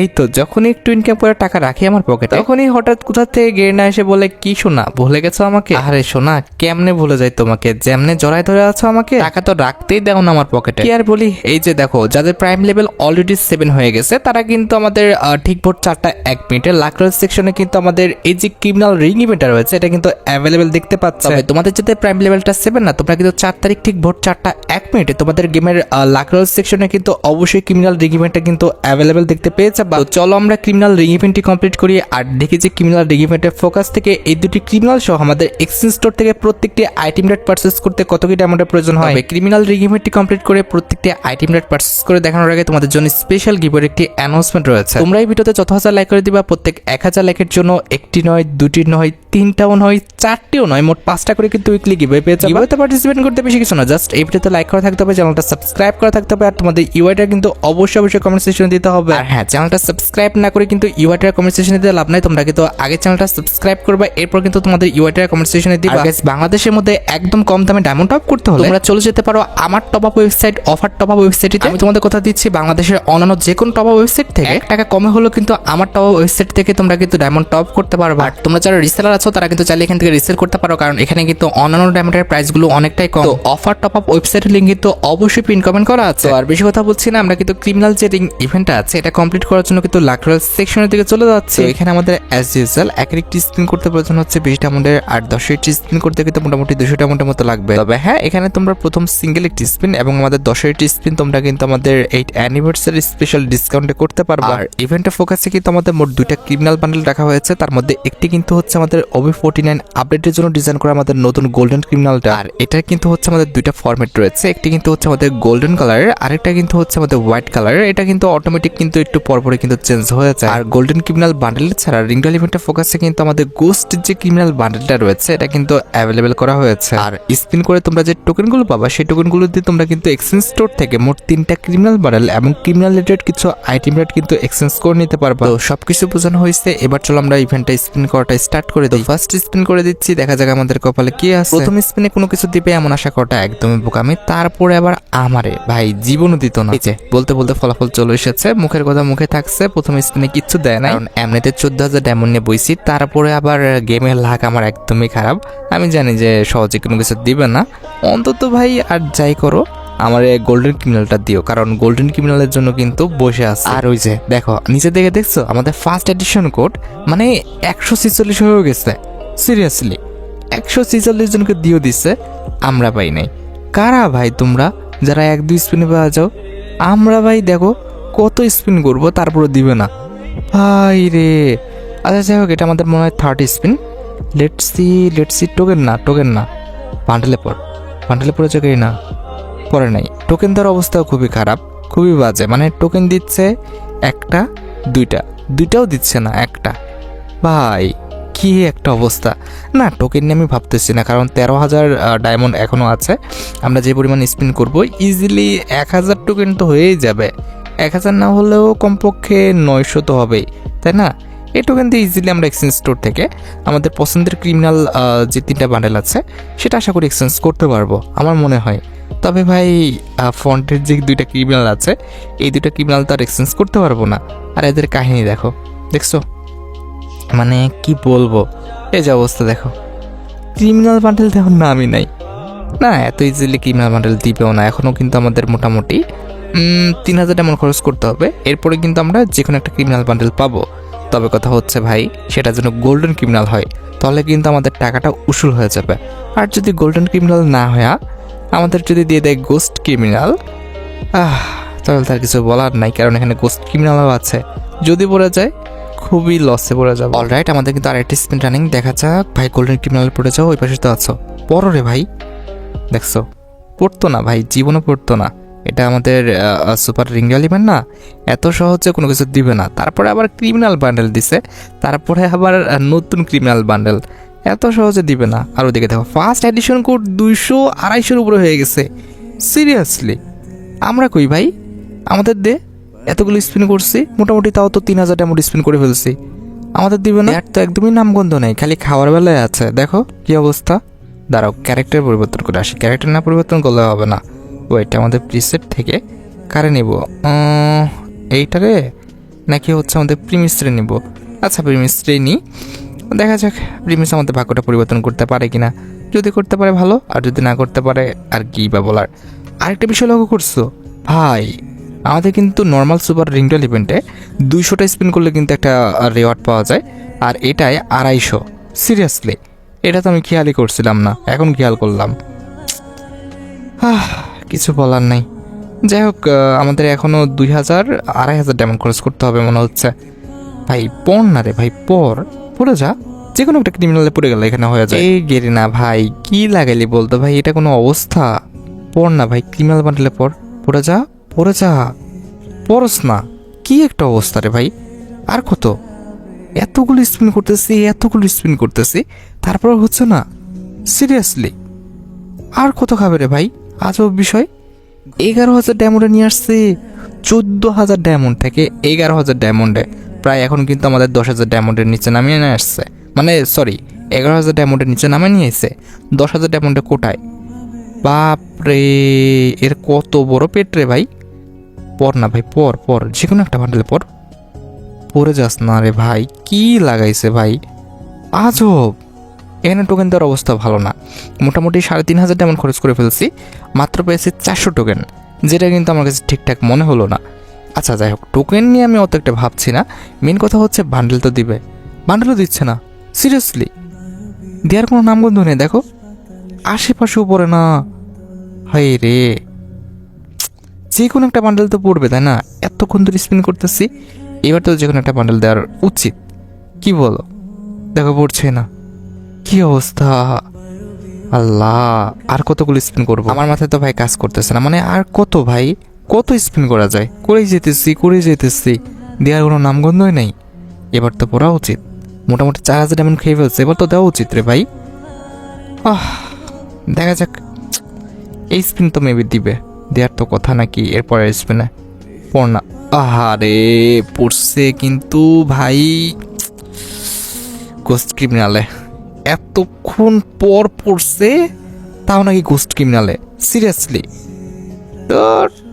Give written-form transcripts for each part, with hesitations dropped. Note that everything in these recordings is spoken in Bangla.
এই তো যখনই একটু ইনকাম করে টাকা রাখি আমার পকেটে, তখনই হঠাৎ কোথা থেকে গেরিনা এসে বলে, কি শোনা ভুলে গেছো আমাকে? আরে শোনা, কেমনে ভুলে যাই তোমাকে, যেমনে জড়াই ধরে আছো আমাকে, টাকা তো রাখতেই দাও না আমার পকেটে। কি আর বলি, এই যে দেখো যাদের প্রাইম লেভেল অলরেডি 7 হয়ে গেছে তারা কিন্তু আমাদের ঠিক ভোর 4টা 1 মিনিটে লাকরোল সেকশনে কিন্তু আমাদের এই যে ক্রিমিনাল রিং ইভেন্টটা রয়েছে এটা কিন্তু অ্যাভেলেবেল দেখতে পাচ্ছ। তবে তোমাদের যদি প্রাইম লেভেলটা 7 না, তোমরা কিন্তু 4 তারিখ ঠিক ভোর 4টা 1 মিনিটে তোমাদের গেমের লাকরোল সেকশনে কিন্তু অবশ্যই ক্রিমিনাল রিং ইভেন্টটা কিন্তু অ্যাভেলেবেল দেখতে পেয়ে যাবে। তো চলো আমরা ক্রিমিনাল রিং ইভেন্টটি কমপ্লিট করি আর দেখি যে ক্রিমিনাল রিং ইভেন্টের ফোকাস থেকে এই দুটি ক্রিমিনাল সহ আমাদের এক্সচেঞ্জ স্টোর থেকে প্রত্যেকটি আইটেম রেট পারচেজ করতে কত কি ডায়মন্ডের প্রয়োজন হয়। ক্রিমিনাল রিং ইভেন্টটি কমপ্লিট করে প্রত্যেকটি আইটেম রেট পারচেজ করে দেখানোর আগে তোমাদের জন্য স্পেশাল গিভের একটি অ্যানাউন্সমেন্ট রয়েছে। তোমরা এই ভিডিওতে যত হাজার লাইক করে দিবা, প্রত্যেক 1000 লাইকের জন্য একটি নয়, দুটি নয়, তিনটাও নয়, চারটিও নয়, মোট 5টা করে কিন্তু উইকলি গিভওয়ে পেয়ে যাবে। গিভওয়েতে পার্টিসিপেট করতে বেশি কিছু না, জাস্ট এই ভিডিওতে লাইক করা থাকতে হবে, চ্যানেলটা সাবস্ক্রাইব করা থাকতে হবে আর তোমাদের ইউআইটা কিন্তু অবশ্যই কমেন্ট সেকশনে দিতে হবে। আর হ্যাঁ, চ্যানেলটা সাবস্ক্রাইব না করে কিন্তু ইউআইটার কমেন্ট সেকশনে দিতে লাভ নাই, তোমরা কিন্তু আগে চ্যানেলটা সাবস্ক্রাইব করবে, এরপর কিন্তু তোমাদের ইউআইটার কমেন্ট সেকশনে দিবা। গাইস, বাংলাদেশের মধ্যে একদম কম দামে ডায়মন্ড টপ করতে হলে তোমরা চলে যেতে পারো আমার top up website offer top up ওয়েবসাইটে। আমি তোমাদের কথা দিচ্ছি, বাংলাদেশের অন্যান্য যে কোনো টপ আপ ওয়েবসাইট থেকে 1 টাকা কমে হলো কিন্তু আমার টপ আপ ওয়েবসাইট থেকে তোমরা কিন্তু ডায়মন্ড টপ করতে পারবে। আর তোমরা যারা রিসেলার আছো তারা কিন্তু চাইলে এখান থেকে রিসেল করতে পারো, কারণ এখানে কিন্তু অন্যান্য ডায়মন্ডের প্রাইসগুলো অনেকটাই কম। তো অফার টপ আপ ওয়েবসাইটের লিংক কিন্তু অবশ্যই পিন কমেন্ট করা আছে। আর বেশি কথা বলছি না, আমরা কিন্তু ক্রিমিনাল যে রিং ইভেন্টটা আছে এটা কমপ্লিট করার জন্য কিন্তু লাকরোল সেকশনের দিকে চলে যাচ্ছে। এখানে আমাদের অ্যাজ ইউজুয়াল একটি স্পিন করতে প্রয়োজন হচ্ছে 20 ডায়মন্ডের, আর 10টি স্পিন করতে কিন্তু মোটামুটি 200 ডায়মন্ডের মতো লাগবে। তবে হ্যাঁ, এখানে তোমরা প্রথম সিঙ্গেল একটি স্পিন এবং আমাদের 10টি স্পিন তোমরা কিন্তু আমাদের 8 অ্যানিভার্সারি স্পেশাল ডিসকাউন্টে করতে পারবে। আর ইভেন্টের ফোকাসে কিন্তু আমাদের মোট 2টা ক্রিমিনাল বান্ডেল রাখা হয়েছে, তার মধ্যে একটি কিন্তু হচ্ছে আমাদের OB49 আপডেটের জন্য ডিজাইন করা আমাদের নতুন গোল্ডেন ক্রিমিনালটা। আর এটা কিন্তু হচ্ছে আমাদের 2টা ফরম্যাট রয়েছে, একটি কিন্তু হচ্ছে আমাদের গোল্ডেন কালারের, আরেকটা কিন্তু হচ্ছে আমাদের হোয়াইট কালারের। এটা কিন্তু অটোমেটিক কিন্তু একটু পরপরে কিন্তু চেঞ্জ হয়ে যায়। আর গোল্ডেন ক্রিমিনাল বান্ডেল ছাড়া রিংডল ইভেন্টের ফোকাসে কিন্তু আমাদের গোস্ট যে ক্রিমিনাল বান্ডেলটা রয়েছে এটা কিন্তু অ্যাভেলেবেল করা হয়েছে। আর স্পিন করে তোমরা যে টোকেনগুলো পাবা সেই টোকেনগুলো দিয়ে তোমরা কিন্তু এক্সচেঞ্জ স্টোর থেকে মোট 3টা ক্রিমিনাল বান্ডেল এবং ক্রিমিনাল রিলেটেড কিছু আইটেম রেট কিন্তু এক্সচেঞ্জ করে নিতে পারবা। তো সবকিছু বোঝানো হয়েছে, এবার চলো আমরা ইভেন্টটা স্পিন করাটা স্টার্ট করে দিই। ফার্স্ট স্পিন করে দিচ্ছি, দেখা যাক আমাদের কপালে কি আছে। প্রথম স্পিনে কোনো কিছু দিবে এমন আশা করাটা একদমই বোকামি। তারপরে আবার আমারে ভাই জীবনও দিত না। এই যে বলতে বলতে ফলাফল চলে এসেছে, মুখের কথা মুখে থাকছে। প্রথম স্পিনে কিচ্ছু দেয় না, কারণ এমনিতে 14,000 ডায়মন্ড নিয়ে বইছি। তারপরে আবার গেমের লাক আমার একদমই খারাপ। আমি জানি যে সহজে কোনো কিছু দিবে না, অন্তত ভাই আর যাই করো আমার গোল্ডেন ক্রিমিনালটা দিও, কারণ গোল্ডেন ক্রিমিনালের জন্য কিন্তু বসে আছে। আর ওই যে দেখো নিচে দেখে দেখছো আমাদের ফার্স্ট এডিশন কোড মানে 146 হয়ে গেছে। সিরিয়াসলি 146 জনকে দিও দিচ্ছে, আমরা পাই নাই। কারা ভাই তোমরা যারা 1-2 স্পিনে পাওয়া যাও? আমরা ভাই দেখো কত স্পিন করবো তারপরে দিবে না ভাই রে। আচ্ছা যাই হোক, এটা আমাদের মনে হয় 3rd spin. Let's see token না বান্ডেলে পড়ে চোখে না পরে নাই। টোকেন দেওয়ার অবস্থাও খুবই খারাপ, খুবই বাজে। মানে টোকেন দিচ্ছে একটা, দুইটাও দিচ্ছে না, একটা। ভাই কি একটা অবস্থা। না টোকেন নিয়ে আমি ভাবতেছি না, কারণ 13,000 ডায়মন্ড এখনও আছে। আমরা যে পরিমাণ স্পিন করবো ইজিলি 1000 টোকেন তো হয়েই যাবে। 1000 না হলেও কমপক্ষে 900 তো হবেই, তাই না? এই টোকেন দিয়ে ইজিলি আমরা এক্সচেঞ্জ স্টোর থেকে আমাদের পছন্দের ক্রিমিনাল যে 3টা বান্ডেল আছে সেটা আশা করি এক্সচেঞ্জ করতে পারবো আমার মনে হয়। তবে ভাই ফন্টের যে 2টা ক্রিমিনাল আছে এই 2টা ক্রিমিনাল তো আর এক্সচেঞ্জ করতে পারবো না। আর এদের কাহিনী দেখছো মানে কি বলবো, এই যে অবস্থা দেখো। ক্রিমিনাল বান্ডেল দেখো নামই নাই না, এত ইজিলি ক্রিমিনাল বান্ডেল দিবেও না। এখনও কিন্তু আমাদের মোটামুটি 3000 ডায়মন্ড খরচ করতে হবে, এরপরে কিন্তু আমরা যে কোনো একটা ক্রিমিনাল বান্ডেল পাবো। তবে কথা হচ্ছে ভাই সেটা যেন গোল্ডেন ক্রিমিনাল হয়, তাহলে কিন্তু আমাদের টাকাটা উসুল হয়ে যাবে। আর যদি গোল্ডেন ক্রিমিনাল না হয় আমাদের যদি দিয়ে দেয় গোস্ট ক্রিমিনাল, তাহলে তার কিছু বলার নাই, কারণ এখানে গোস্ট ক্রিমিনালও আছে। যদি পড়ে যায় খুবই লসে পড়ে যাবে। অলরাইট, আমাদের কিন্তু আরেকটি স্পিন রানিং, দেখা যাক। ভাই গোল্ডেন ক্রিমিনাল পড়ে যাও, ওই পাশে তো আছো। পড়ো রে ভাই, দেখছো পড়তো না ভাই, জীবনও পড়তো না। এটা আমাদের সুপার রিঙ্গল ইভেন্ট না, এত সহজে কোনো কিছু দিবে না। তারপরে আবার ক্রিমিনাল বান্ডেল দিছে, তারপরে আবার নতুন ক্রিমিনাল বান্ডেল, এত সহজে দিবে না। আর ওদিকে দেখো ফার্স্ট এডিশন কোড 200-250 উপরে হয়ে গেছে। সিরিয়াসলি আমরা কই ভাই? আমাদের দে, এতগুলো স্পিন করছি মোটামুটি, তাও তো 3000 ডায়মন্ড স্পিন করে ফেলছি, আমাদের দিবে না। তো একদমই নামগন্ধ নেই, খালি খাওয়ার বেলায় আছে। দেখো কি অবস্থা। দাঁড়াও ক্যারেক্টার পরিবর্তন করে আসি, ক্যারেক্টার না পরিবর্তন করলে হবে না। ওইটা আমাদের প্রিসেট থেকে কারে নিব, এইটারে নাকি হচ্ছে আমাদের প্রিমিসরে নিব। আচ্ছা প্রিমিসরে নিই, দেখা যাক প্রিমিস আমাদের ভাগ্যটা পরিবর্তন করতে পারে কিনা। যদি করতে পারে ভালো, আর যদি না করতে পারে আর কি বা বলার। আরেকটা বিষয় লক্ষ্য করছো ভাই, আমাদের কিন্তু নর্মাল সুপার রিংডল ইভেন্টে 200টা স্পিন করলে কিন্তু একটা রেওয়ার্ড পাওয়া যায়, আর এটাই 250। সিরিয়াসলি এটা তো আমি খেয়ালই করছিলাম না, এখন খেয়াল করলাম। কিছু বলার নাই। যাই হোক, আমাদের এখনও 2000-2500 ডায়মন্ড খরচ করতে হবে মনে হচ্ছে। ভাই পড় না রে ভাই, পড়ে যা, যে কোনো একটা ক্রিমিনালে পড়ে গেলে এখানে হয়ে যায়। এই গেরি না ভাই, কি লাগাইলি বলতো ভাই, এটা কোনো অবস্থা? পড় না ভাই, ক্রিমিনাল বান্ডেলে পড়ে যা, পড়স না। কি একটা অবস্থা রে ভাই। আর কত, এতগুলো স্পিন করতেছি তারপর হচ্ছে না। সিরিয়াসলি আর কত খাবে রে ভাই, আজব বিষয়। 11,000 ডায়মন্ডে নিয়ে আসছে, 14,000 ডায়মন্ড থেকে 11,000 ডায়মন্ডে, প্রায় এখন কিন্তু আমাদের 10,000 ডায়মন্ডের নিচে নামিয়ে নিয়ে আসছে। মানে সরি, 11,000 ডায়মন্ডের নিচে নামিয়ে নিয়ে এসে 10,000 ডায়মন্ডে কোটায়। বাপরে, এর কত বড় পেট রে ভাই। পর না ভাই, পর যে কোনো একটা বান্ডেলে পরে যাস না রে ভাই, কি লাগাইছে ভাই, আজব। এখানে টোকেন দেওয়ার অবস্থা ভালো না, মোটামুটি 3,500 ডায়মন্ড খরচ করে ফেলছি, মাত্র পেয়েছি 400 টোকেন, যেটা কিন্তু আমার কাছে ঠিকঠাক মনে হলো না। আচ্ছা যাই হোক, টোকেন নিয়ে আমি অত একটা ভাবছি না, মেন কথা হচ্ছে বান্ডেল তো দিবে, বান্ডেলও দিচ্ছে না। সিরিয়াসলি দেওয়ার কোনো নামগন্ধ নেই, দেখো আশেপাশেও পড়ে না। হাই রে, যে কোনো একটা বান্ডেল তো পড়বে তাই না? এতক্ষণ ধরে স্পিন করতেছি, এবার তো যে কোনো একটা বান্ডেল দেওয়ার উচিত, কি বলো? দেখো পড়ছে না, কি অবস্থা। আল্লাহ, আর কতগুলো স্পিন করবো? আমার মাথায় তো ভাই কাজ করতেছে না, মানে আর কত ভাই, কত স্পিন করা যায়? করেই যেতেছি, দেওয়ার কোনো নামগন্ধই নেই। এবার তো পড়া উচিত, মোটামুটি 4,000 ডায়মন্ড খেয়ে ফেলছে, এবার তো দেওয়া উচিত রে ভাই। দেখা যাক, এই স্পিন তো মেবি দিবে, দেওয়ার তো কথা নাকি এরপরের স্পিনে। পড় না, আহারে পড়ছে কিন্তু ভাই, গোস্ট ক্রিমিনালে এতক্ষণ পর পড়ছে, তাও নাকি গোস্ট ক্রিমিনালে। সিরিয়াসলি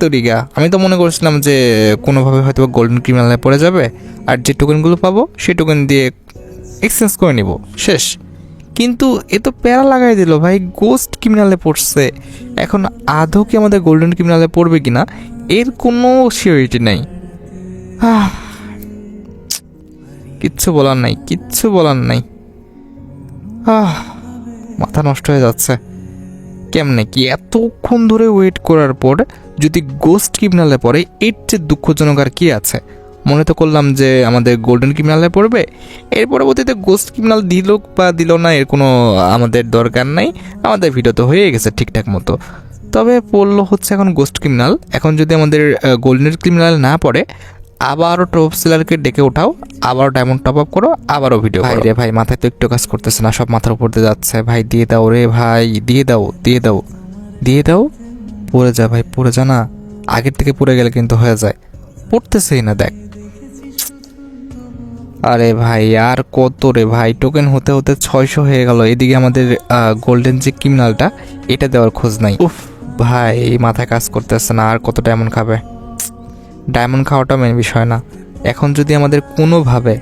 তরিগা, আমি তো মনে করছিলাম যে কোনোভাবে হয়তো গোল্ডেন ক্রিমিনালে পড়ে যাবে, আর যে টোকেনগুলো পাবো সেই টোকেন দিয়ে এক্সচেঞ্জ করে নিব, শেষ। কিন্তু এ তো প্যারা লাগাই দিল ভাই, গোস্ট ক্রিমিনালে পড়ছে। এখন আদৌ কি আমাদের গোল্ডেন ক্রিমিনালে পড়বে কিনা এর কোনো সিওরিটি নাই। কিচ্ছু বলার নাই। মাথা নষ্ট হয়ে যাচ্ছে। কেমনে কি এতক্ষণ ধরে ওয়েট করার পর যদি গোস্ট ক্রিমিনালে পড়ে, এর চেয়ে দুঃখজনক আর কি আছে? মনে তো করলাম যে আমাদের গোল্ডেন ক্রিমিনালে পড়বে, এর পরবর্তীতে গোস্ট ক্রিমিনাল দিল বা দিল না এর কোনো আমাদের দরকার নাই, আমাদের ভিডিও তো হয়ে গেছে ঠিকঠাক মতো। তবে পড়লো হচ্ছে এখন গোস্ট ক্রিমিনাল। এখন যদি আমাদের গোল্ডেন ক্রিমিনাল না পড়ে, আবারও টপ সেলারকে ডেকে ওঠাও, আবারও ডায়মন্ড টপ আপ করো, আবারও ভিডিও করো। রে ভাই, মাথায় তো একটু কাজ করতেছে না, সব মাথার উপর দিয়ে যাচ্ছে। ভাই দিয়ে দাও রে ভাই, দিয়ে দাও। পড়ে যা ভাই, পড়ে যা না, আগের থেকে পড়ে গেলে কিন্তু হয়ে যায়। পড়তেছেই না দেখ। আরে ভাই আর কত রে ভাই, টোকেন হতে হতে 600 হয়ে গেল। এদিকে আমাদের গোল্ডেন যে ক্রিমিনালটা, এটা দেওয়ার খোঁজ নাই। উফ ভাই, মাথায় কাজ করতেছে না, আর কত ডায়মন্ড খাবে? ডায়মন্ড খাওয়াটা মেন বিষয় না, এখন যদি আমাদের কোনোভাবে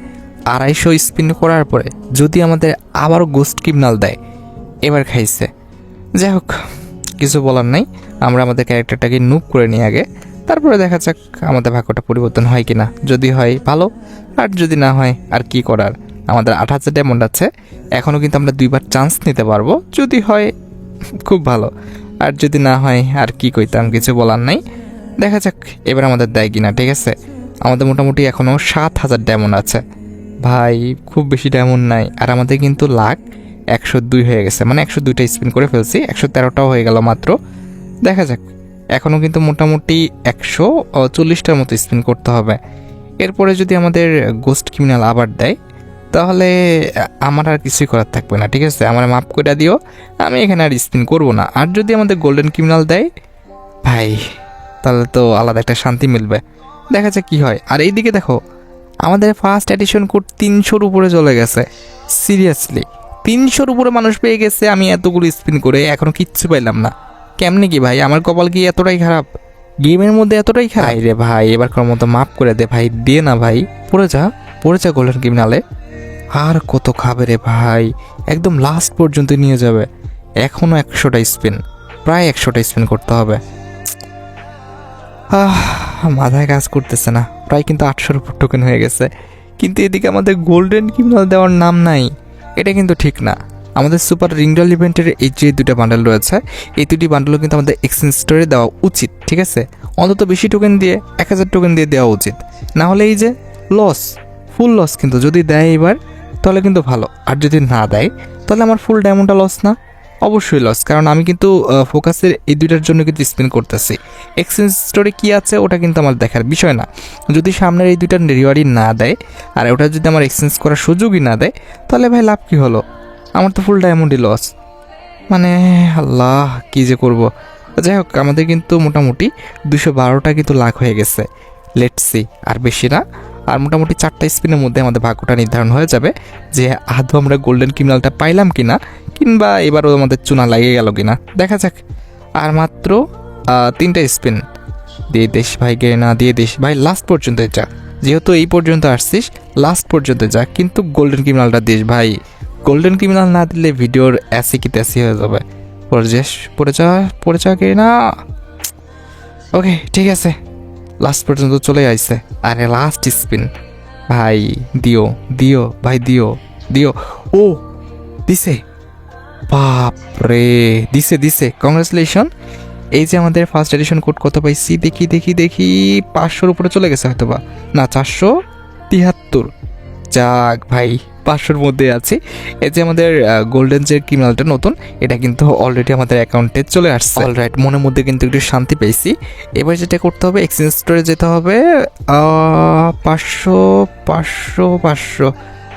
250 স্পিন করার পরে যদি আমাদের আবারও গোস্ট ক্রিমিনাল দেয়, এবার খাইছে। যাই হোক, কিছু বলার নাই, আমরা আমাদের ক্যারেক্টারটাকে নুক করে নিই আগে, তারপরে দেখা যাক আমাদের ভাগ্যটা পরিবর্তন হয় কিনা। যদি হয় ভালো, আর যদি না হয় আর কি করার। আমাদের 8,000 ডায়মন্ড আছে, এখনও কিন্তু আমরা 2বার চান্স নিতে পারবো। যদি হয় খুব ভালো, আর যদি না হয় আর কি কইতাম, কিছু বলার নাই। দেখা যাক এবার আমাদের দেয় কিনা। ঠিক আছে, আমাদের মোটামুটি এখনও 7,000 ডায়মন্ড আছে ভাই, খুব বেশি ডায়মন্ড নাই। আর আমাদের কিন্তু লাখ 102 হয়ে গেছে, মানে 102টা স্পিন করে ফেলছি, 113টাও হয়ে গেল মাত্র। দেখা যাক, এখনও কিন্তু মোটামুটি 140টার মতো স্পিন করতে হবে। এরপরে যদি আমাদের গোস্ট ক্রিমিনাল আবার দেয়, তাহলে আমার আর কিছুই করার থাকবে না। ঠিক আছে, আমার মাপ করে দিও, আমি এখানে আর স্পিন করব না। আর যদি আমাদের গোল্ডেন ক্রিমিনাল দেয় ভাই, তাহলে তো আলাদা একটা শান্তি মিলবে। দেখা যাক কি হয়। আর এইদিকে দেখো, আমাদের ফার্স্ট এডিশন কোড 300-র উপরে চলে গেছে। সিরিয়াসলি 300-র উপরে মানুষ পেয়ে গেছে, আমি এতগুলো স্পিন করে এখনও কিচ্ছু পাইলাম না। কেমনে কি ভাই, আমার কপাল কি এতটাই খারাপ? গেমের মধ্যে এতটাই খাই রে ভাই, এবার কোন মতো মাফ করে দে ভাই, দিয়ে না ভাই, পড়ে যা গোল্ডেন ক্রিমিনালে। আর কত খাবে রে ভাই, একদম লাস্ট পর্যন্ত নিয়ে যাবে। এখনো 100টা স্পিন, প্রায় 100টা স্পিন করতে হবে। মাথায় কাজ করতেছে না, প্রায় কিন্তু 800-এর উপর টোকেন হয়ে গেছে, কিন্তু এদিকে আমাদের গোল্ডেন ক্রিমিনাল দেওয়ার নাম নাই। এটা কিন্তু ঠিক না। আমাদের সুপার রিংডল ইভেন্টের এই যে 2টা বান্ডেল রয়েছে, এই 2টি বান্ডেলও কিন্তু আমাদের এক্সচেঞ্জ স্টোরে দেওয়া উচিত, ঠিক আছে? অন্তত বেশি টোকেন দিয়ে 1000 টোকেন দিয়ে দেওয়া উচিত, না হলে এই যে লস, ফুল লস। কিন্তু যদি দেয় এবার তাহলে কিন্তু ভালো, আর যদি না দেয় তাহলে আমার ফুল ডায়মন্ডটা লস না? অবশ্যই লস, কারণ আমি কিন্তু ফোকাসের এই 2টার জন্য কিন্তু স্পিন করতেছি। এক্সচেঞ্জ স্টোরে কী আছে ওটা কিন্তু আমার দেখার বিষয় না। যদি সামনের এই 2টার রিওয়ার্ডই না দেয় আর ওটা যদি আমার এক্সচেঞ্জ করার সুযোগই না দেয়, তাহলে ভাই লাভ কী হলো? আমার তো ফুল ডায়মন্ডই লস। মানে আল্লাহ, কী যে করব। যাই হোক, আমাদের কিন্তু মোটামুটি 212টা কিন্তু লাখ হয়ে গেছে। লেটস সি, আর বেশি না, আর মোটামুটি 4টা স্পিনের মধ্যে আমাদের ভাগ্যটা নির্ধারণ হয়ে যাবে যে আদৌ আমরা গোল্ডেন ক্রিমিনালটা পাইলাম কিনা, কিংবা এবারও আমাদের চুনা লাগিয়ে গেল কিনা, দেখা যাক। আর মাত্র 3টা স্পিন দিয়ে দিস ভাই, গে না দিয়ে দিস ভাই, লাস্ট পর্যন্ত যা। যেহেতু এই পর্যন্ত আসছিস, লাস্ট পর্যন্ত যা, কিন্তু গোল্ডেন ক্রিমিনালটা দিস ভাই। গোল্ডেন ক্রিমিনাল না দিলে ভিডিওর অ্যাসি কি ত্যাসি হয়ে যাবে। পড়ে যা গে না। ওকে, ঠিক আছে, লাস্ট পর্যন্ত চলে আইছে। আরে লাস্ট স্পিন ভাই, দিও দিও ভাই, দিও দিও। ও দিছে, বাপ রে, দিছে। কংগ্রেচুলেশন। এই যে আমাদের ফার্স্ট এডিশন কোড কত পাইছি, দেখি 500-র উপরে চলে গেছে হয়তো বা, না 473। যাক ভাই, 500-র মধ্যে আছি। এই যে আমাদের গোল্ডেন যে ক্রিমিনালটা নতুন, এটা কিন্তু অলরেডি আমাদের অ্যাকাউন্টে চলে আসছে। অলরাইট, মনের মধ্যে কিন্তু একটু শান্তি পেয়েছি। এবার যেটা করতে হবে, এক্সচেঞ্জ স্টোরে যেতে হবে। 500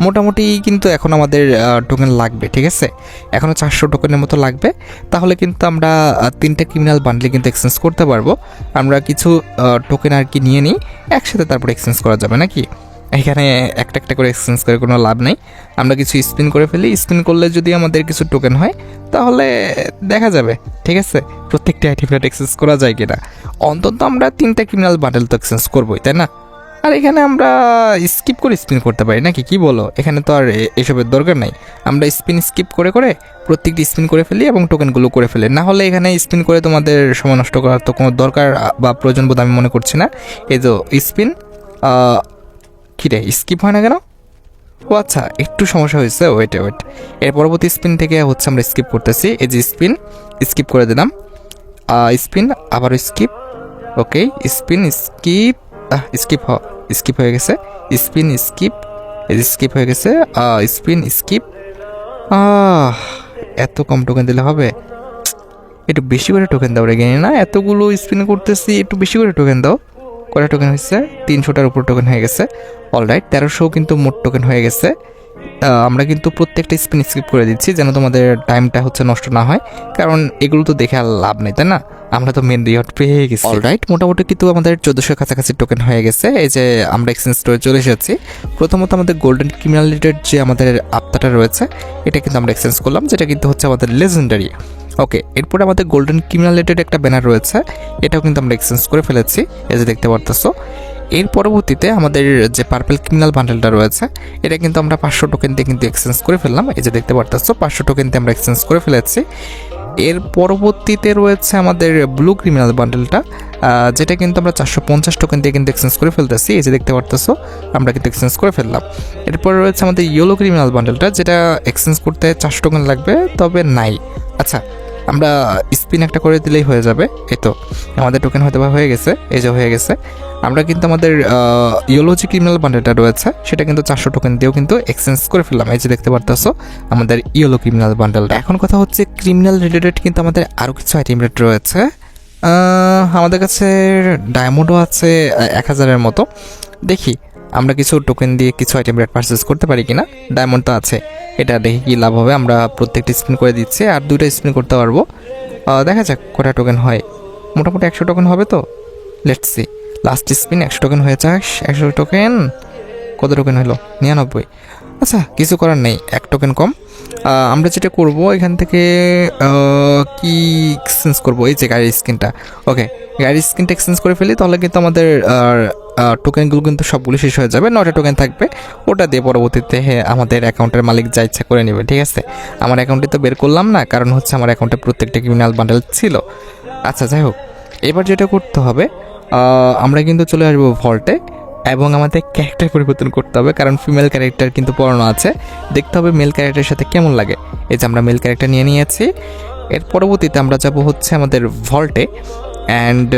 মোটামুটি কিন্তু এখন আমাদের টোকেন লাগবে, ঠিক আছে? এখনও 400 টোকেনের মতো লাগবে, তাহলে কিন্তু আমরা 3টা ক্রিমিনাল বান্ডলে কিন্তু এক্সচেঞ্জ করতে পারবো। আমরা কিছু টোকেন আর কি নিয়ে নিই, একসাথে তারপর এক্সচেঞ্জ করা যাবে নাকি? এখানে একটা করে এক্সচেঞ্জ করে কোনো লাভ নেই। আমরা কিছু স্পিন করে ফেলি, স্পিন করলে যদি আমাদের কিছু টোকেন হয় তাহলে দেখা যাবে, ঠিক আছে? প্রত্যেকটা আইটেম এক্সচেঞ্জ করা যায় কিনা। অন্তত আমরা 3টা ক্রিমিনাল বান্ডেল তো এক্সচেঞ্জ করবোই, তাই না? আর এখানে আমরা স্কিপ করে স্পিন করতে পারি নাকি, কি বলো? এখানে তো আর এসবের দরকার নাই। আমরা স্কিপ করে প্রত্যেকটি স্পিন করে ফেলি এবং টোকেনগুলো করে ফেলি। না হলে এখানে স্পিন করে তোমাদের সময় নষ্ট করার তো কোনো দরকার বা প্রয়োজন বোধ আমি মনে করছি না। এই তো স্পিন, কী রে, স্কিপ হয় না কেন? ও আচ্ছা, একটু সমস্যা হয়েছে, ওয়েট। এর পরবর্তী স্পিন থেকে হচ্ছে আমরা স্কিপ করতেছি। এই যে স্কিপ করে দিলাম, স্পিন, আবারও স্কিপ। ওকে, স্কিপ হয়ে গেছে। স্পিন স্কিপ, এই যে স্কিপ হয়ে গেছে। Spin skip. এত কম টোকেন দিলে হবে? একটু বেশি করে টোকেন দাও রে, গেনি না এতগুলো স্পিন করতেছি, একটু বেশি করে টোকেন দাও। কয়টা টোকেন হয়েছে? 300টার উপর টোকেন হয়ে গেছে। অলরাইট, 1300 কিন্তু মোট টোকেন হয়ে গেছে। আমরা কিন্তু প্রত্যেকটা স্পিন স্কিপ করে দিচ্ছি যেন তোমাদের টাইমটা হচ্ছে নষ্ট না হয়, কারণ এগুলো তো দেখে আর লাভ নেই, তাই না? আমরা তো মেন রিওয়ার্ড পেয়ে গেছি। অলরাইট, মোটামুটি কিন্তু আমাদের 1400 কাছাকাছি টোকেন হয়ে গেছে। এই যে আমরা এক্সচেঞ্জ স্টোরে চলে এসেছি। প্রথমত আমাদের গোল্ডেন ক্রিমিনালিটির যে আমাদের আত্মাটা রয়েছে, এটা কিন্তু আমরা এক্সচেঞ্জ করলাম, যেটা কিন্তু হচ্ছে আমাদের লেজেন্ডারি। ওকে, এরপরে আমাদের গোল্ডেন ক্রিমিনালিটির একটা ব্যানার রয়েছে, এটাও কিন্তু আমরা এক্সচেঞ্জ করে ফেলেছি, এই যে দেখতে পারতেছো। এর পরবর্তীতে আমাদের যে পার্পল ক্রিমিনাল বান্ডেলটা রয়েছে, এটা কিন্তু আমরা 500 টোকেন দিয়ে কিন্তু এক্সচেঞ্জ করে ফেললাম, এই যে দেখতে পারতেছো 500 টোকেন দিয়ে আমরা এক্সচেঞ্জ করে ফেলেছি। এর পরবর্তীতে রয়েছে আমাদের ব্লু ক্রিমিনাল বান্ডেলটা, যেটা কিন্তু আমরা 450 টোকেন দিয়ে কিন্তু এক্সচেঞ্জ করে ফেলতেছি, এই যে দেখতে পারতেছো আমরা কিন্তু এক্সচেঞ্জ করে ফেললাম। এরপর রয়েছে আমাদের ইয়েলো ক্রিমিনাল বান্ডেলটা, যেটা এক্সচেঞ্জ করতে 400 টোকেন লাগবে, তবে নাই। আচ্ছা, আমরা স্পিন একটা করে দিলেই হয়ে যাবে। এই তো আমাদের টোকেন হয়তো বা হয়ে গেছে, এই যে হয়ে গেছে। আমরা কিন্তু আমাদের ইয়েলো যে ক্রিমিনাল বান্ডেলটা রয়েছে, সেটা কিন্তু 400 টোকেন দিয়েও কিন্তু এক্সচেঞ্জ করে ফেললাম, এই যে দেখতে পারতেছো আমাদের ইয়েলো ক্রিমিনাল বান্ডেলটা। এখন কথা হচ্ছে ক্রিমিনাল রিলেটেড কিন্তু আমাদের আরও কিছু আইটেম রেট রয়েছে। আমাদের কাছে ডায়মন্ডও আছে 1000-এর মতো। দেখি আমরা কিছু টোকেন দিয়ে কিছু আইটেম রেট পারচেস করতে পারি কিনা। ডায়মন্ড তো আছে, এটা দেখি কী লাভ হবে। আমরা প্রত্যেকটা স্পিন করে দিচ্ছি, আর 2টা স্পিন করতে পারবো। দেখা যাক কটা টোকেন হয়। মোটামুটি 100 টোকেন হবে তো, let's see. Last spin 100 token হয়ে যাক। 100 টোকেন, কত টোকেন হলো? 99। আচ্ছা, কিছু করার নেই, 1 টোকেন কম। আমরা যেটা করব, এখান থেকে কি এক্সচেঞ্জ করবো, এই যে গাড়ির স্কিনটা। ওকে, গাড়ির স্কিনটা এক্সচেঞ্জ করে ফেলি তাহলে কিন্তু আমাদের টোকেনগুলো কিন্তু সবগুলো শেষ হয়ে যাবে। 9টা টোকেন থাকবে, ওটা দিয়ে পরবর্তীতে আমাদের অ্যাকাউন্টের মালিক যা ইচ্ছা করে নেবে, ঠিক আছে। আমার অ্যাকাউন্টে তো বের করলাম না, কারণ হচ্ছে আমার অ্যাকাউন্টে প্রত্যেকটা ক্রিমিনাল বান্ডেল ছিল। আচ্ছা যাই হোক, এবার যেটা করতে হবে, আমরা কিন্তু চলে আসবো ভল্টে এবং আমাদের ক্যারেক্টার পরিবর্তন করতে হবে, কারণ ফিমেল ক্যারেক্টার কিন্তু পড়ানো আছে। দেখতে হবে মেল ক্যারেক্টারের সাথে কেমন লাগে। এই যে আমরা মেল ক্যারেক্টার নিয়ে নিয়েছি। এর পরবর্তীতে আমরা যাব হচ্ছে আমাদের ভল্টে অ্যান্ড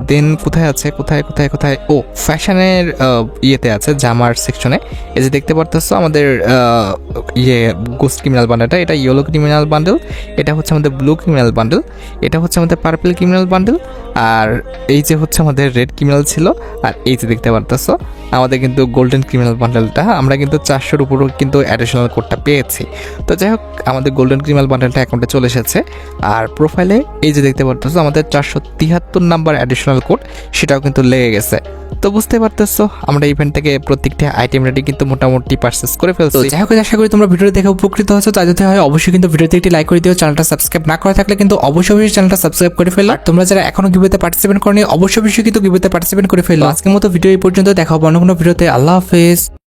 দেন কোথায় আছে, কোথায় ও ফ্যাশনের ইয়েতে আছে, জামার সেকশনে। এই যে দেখতে পারতেছো আমাদের গোস্ট ক্রিমিনাল বান্ডেলটা, এটা ইয়েলো ক্রিমিনাল বান্ডেল, এটা হচ্ছে আমাদের ব্লু ক্রিমিনাল বান্ডেল, এটা হচ্ছে আমাদের পার্পল ক্রিমিনাল বান্ডেল, আর এই যে হচ্ছে আমাদের রেড ক্রিমিনাল ছিল, আর এই যে দেখতে পারতেছো আমাদের কিন্তু গোল্ডেন ক্রিমিনাল বান্ডেলটা। আমরা কিন্তু 400-র উপরও কিন্তু অ্যাডিশনাল কোডটা পেয়েছি। তো যাই হোক, আমাদের গোল্ডেন ক্রিমিনাল বান্ডেলটা অ্যাকাউন্টে চলে এসেছে। আর প্রোফাইলে এই যে দেখতে পারতেছো আমাদের 473 নাম্বার অ্যাডিশনাল কোড, সেটাও কিন্তু লেগে গেছে। তো বুঝতে পারতেছো আমরা ইভেন্ট থেকে প্রত্যেকটা আইটেম রেডি কিন্তু মোটামুটি পারচেস করে ফেলছি। যাই হোক, আশা করি তোমরা ভিডিওটি দেখে উপকৃত হয়েছো। তাই যদি হয় অবশ্যই কিন্তু ভিডিওতে একটি লাইক করে দিও। চ্যানেলটা সাবস্ক্রাইব না করা থাকলে কিন্তু অবশ্যই চ্যানেলটা সাবস্ক্রাইব করে ফেলো। আর তোমরা যারা এখনো গিভওয়েতে পার্টিসিপেট করনি অবশ্যই কিন্তু গিভওয়েতে পার্টিসিপেট করে ফেলো। আজকের মতো ভিডিও এই পর্যন্ত, দেখা হবে অন্য কোনো ভিডিওতে। আল্লাহ হাফেজ।